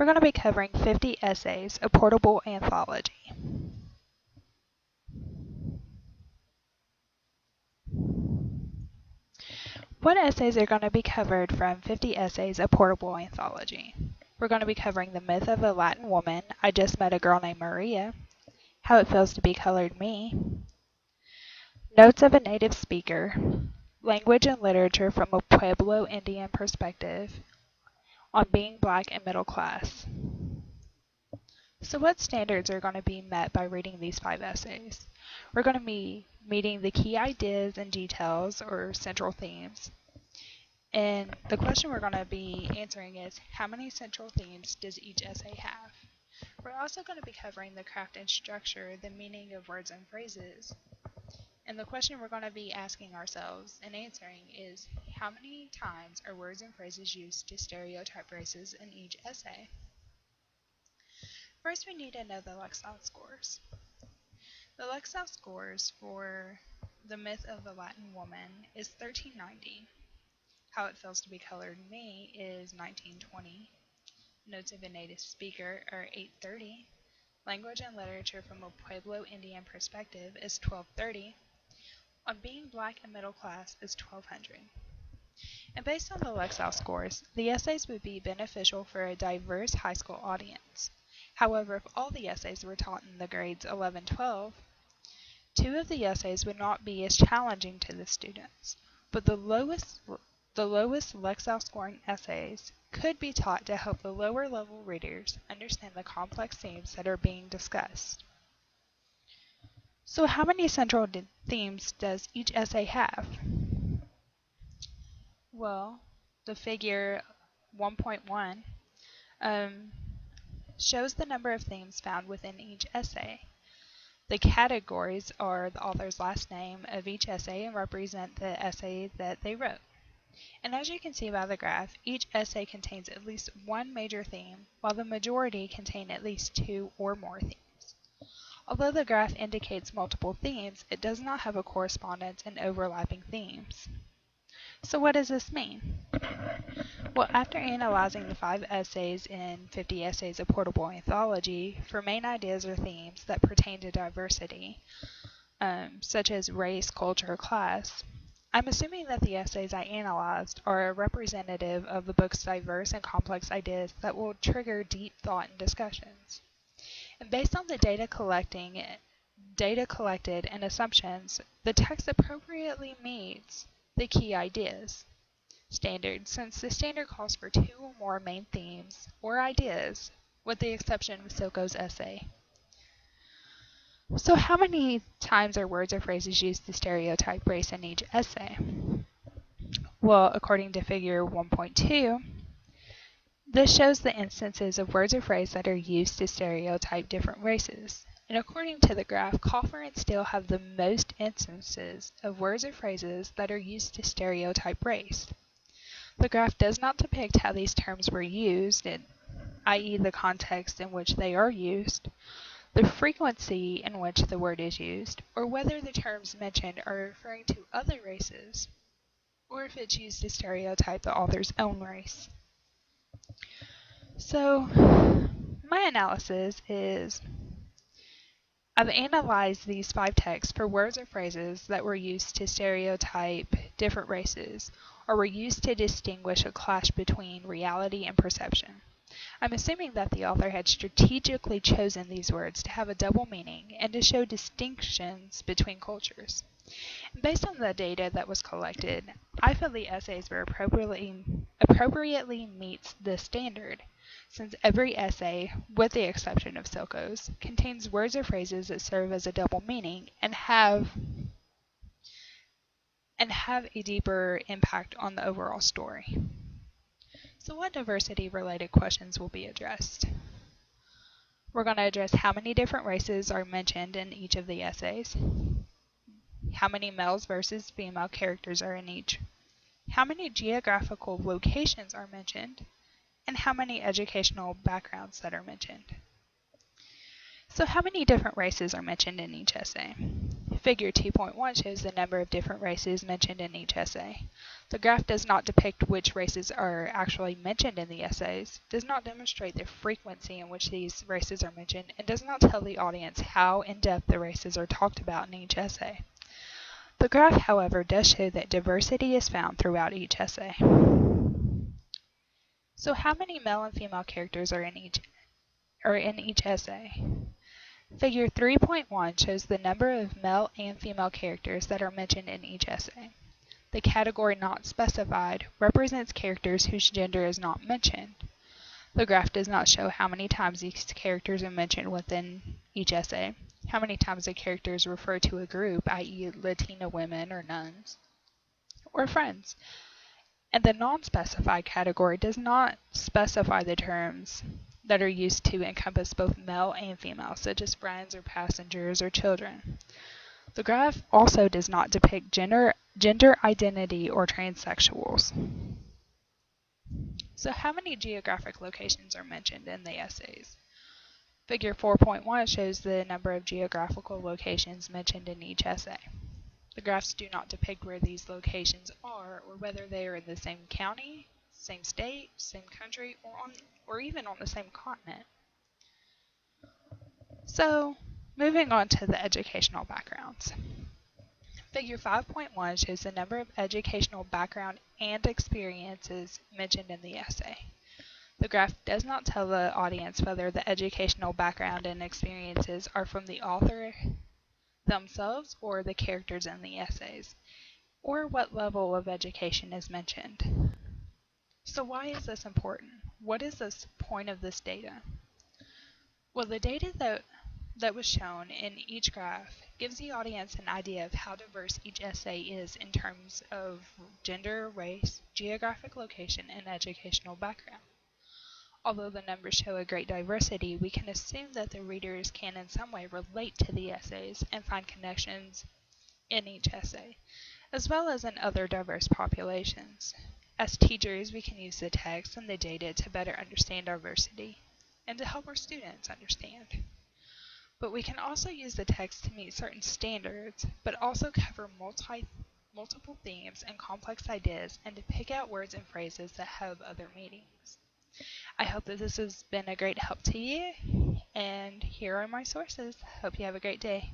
We're going to be covering 50 essays, a portable anthology. What essays are going to be covered from 50 Essays, a Portable Anthology? We're going to be covering the myth of a Latin woman, I just met a girl named Maria, how it feels to be colored me, notes of a native speaker, language and literature from a Pueblo Indian perspective, on being black and middle class. So what standards are going to be met by reading these 5 essays? We're going to be meeting the key ideas and details or central themes. And the question we're going to be answering is, how many central themes does each essay have? We're also going to be covering the craft and structure, the meaning of words and phrases. And the question we're going to be asking ourselves and answering is, how many times are words and phrases used to stereotype races in each essay? First, we need to know the Lexile scores. The Lexile scores for the myth of the Latin woman is 1390. How it feels to be colored me is 1920. Notes of a native speaker are 830. Language and literature from a Pueblo Indian perspective is 1230. On being black and middle class is 1200. And based on the Lexile scores, the essays would be beneficial for a diverse high school audience. However, if all the essays were taught in the grades 11-12, 2 of the essays would not be as challenging to the students, but the lowest Lexile scoring essays could be taught to help the lower level readers understand the complex themes that are being discussed. So how many central themes does each essay have? Well, the figure 1.1 shows the number of themes found within each essay. The categories are the author's last name of each essay and represent the essay that they wrote. And as you can see by the graph, each essay contains at least one major theme, while the majority contain at least 2 or more themes. Although the graph indicates multiple themes, it does not have a correspondence in overlapping themes. So what does this mean? Well, after analyzing the 5 essays in 50 Essays, a Portable Anthology, for main ideas or themes that pertain to diversity, such as race, culture, or class, I'm assuming that the essays I analyzed are representative of the book's diverse and complex ideas that will trigger deep thought and discussions. And based on the data collected and assumptions, the text appropriately meets the key ideas standard, since the standard calls for 2 or more main themes or ideas, with the exception of Silko's essay. So how many times are words or phrases used to stereotype race in each essay? Well, according to figure 1.2, this shows the instances of words or phrases that are used to stereotype different races. And according to the graph, Kauffer and Steele have the most instances of words or phrases that are used to stereotype race. The graph does not depict how these terms were used, i.e. the context in which they are used, the frequency in which the word is used, or whether the terms mentioned are referring to other races, or if it's used to stereotype the author's own race. So, my analysis is, I've analyzed these 5 texts for words or phrases that were used to stereotype different races, or were used to distinguish a clash between reality and perception. I'm assuming that the author had strategically chosen these words to have a double meaning and to show distinctions between cultures. Based on the data that was collected, I feel the essays were appropriately meets this standard, since every essay, with the exception of Silko's, contains words or phrases that serve as a double meaning and have a deeper impact on the overall story. So what diversity-related questions will be addressed? We're going to address how many different races are mentioned in each of the essays, how many males versus female characters are in each, how many geographical locations are mentioned, and how many educational backgrounds that are mentioned. So how many different races are mentioned in each essay? Figure 2.1 shows the number of different races mentioned in each essay. The graph does not depict which races are actually mentioned in the essays, does not demonstrate the frequency in which these races are mentioned, and does not tell the audience how in-depth the races are talked about in each essay. The graph, however, does show that diversity is found throughout each essay. So how many male and female characters are in each essay? Figure 3.1 shows the number of male and female characters that are mentioned in each essay. The category not specified represents characters whose gender is not mentioned. The graph does not show how many times these characters are mentioned within each essay, how many times the characters refer to a group, i.e. Latina women or nuns, or friends. And the non-specified category does not specify the terms that are used to encompass both male and female, such as friends or passengers or children. The graph also does not depict gender identity or transsexuals. So how many geographic locations are mentioned in the essays? Figure 4.1 shows the number of geographical locations mentioned in each essay. The graphs do not depict where these locations are or whether they are in the same county, same state, same country, or even on the same continent. So, moving on to the educational backgrounds. Figure 5.1 shows the number of educational background and experiences mentioned in the essay. The graph does not tell the audience whether the educational background and experiences are from the author themselves or the characters in the essays, or what level of education is mentioned. So why is this important? What is the point of this data? Well, the data that was shown in each graph gives the audience an idea of how diverse each essay is in terms of gender, race, geographic location, and educational background. Although the numbers show a great diversity, we can assume that the readers can in some way relate to the essays and find connections in each essay, as well as in other diverse populations. As teachers, we can use the text and the data to better understand diversity and to help our students understand. But we can also use the text to meet certain standards, but also cover multiple themes and complex ideas and to pick out words and phrases that have other meanings. I hope that this has been a great help to you, and here are my sources. Hope you have a great day.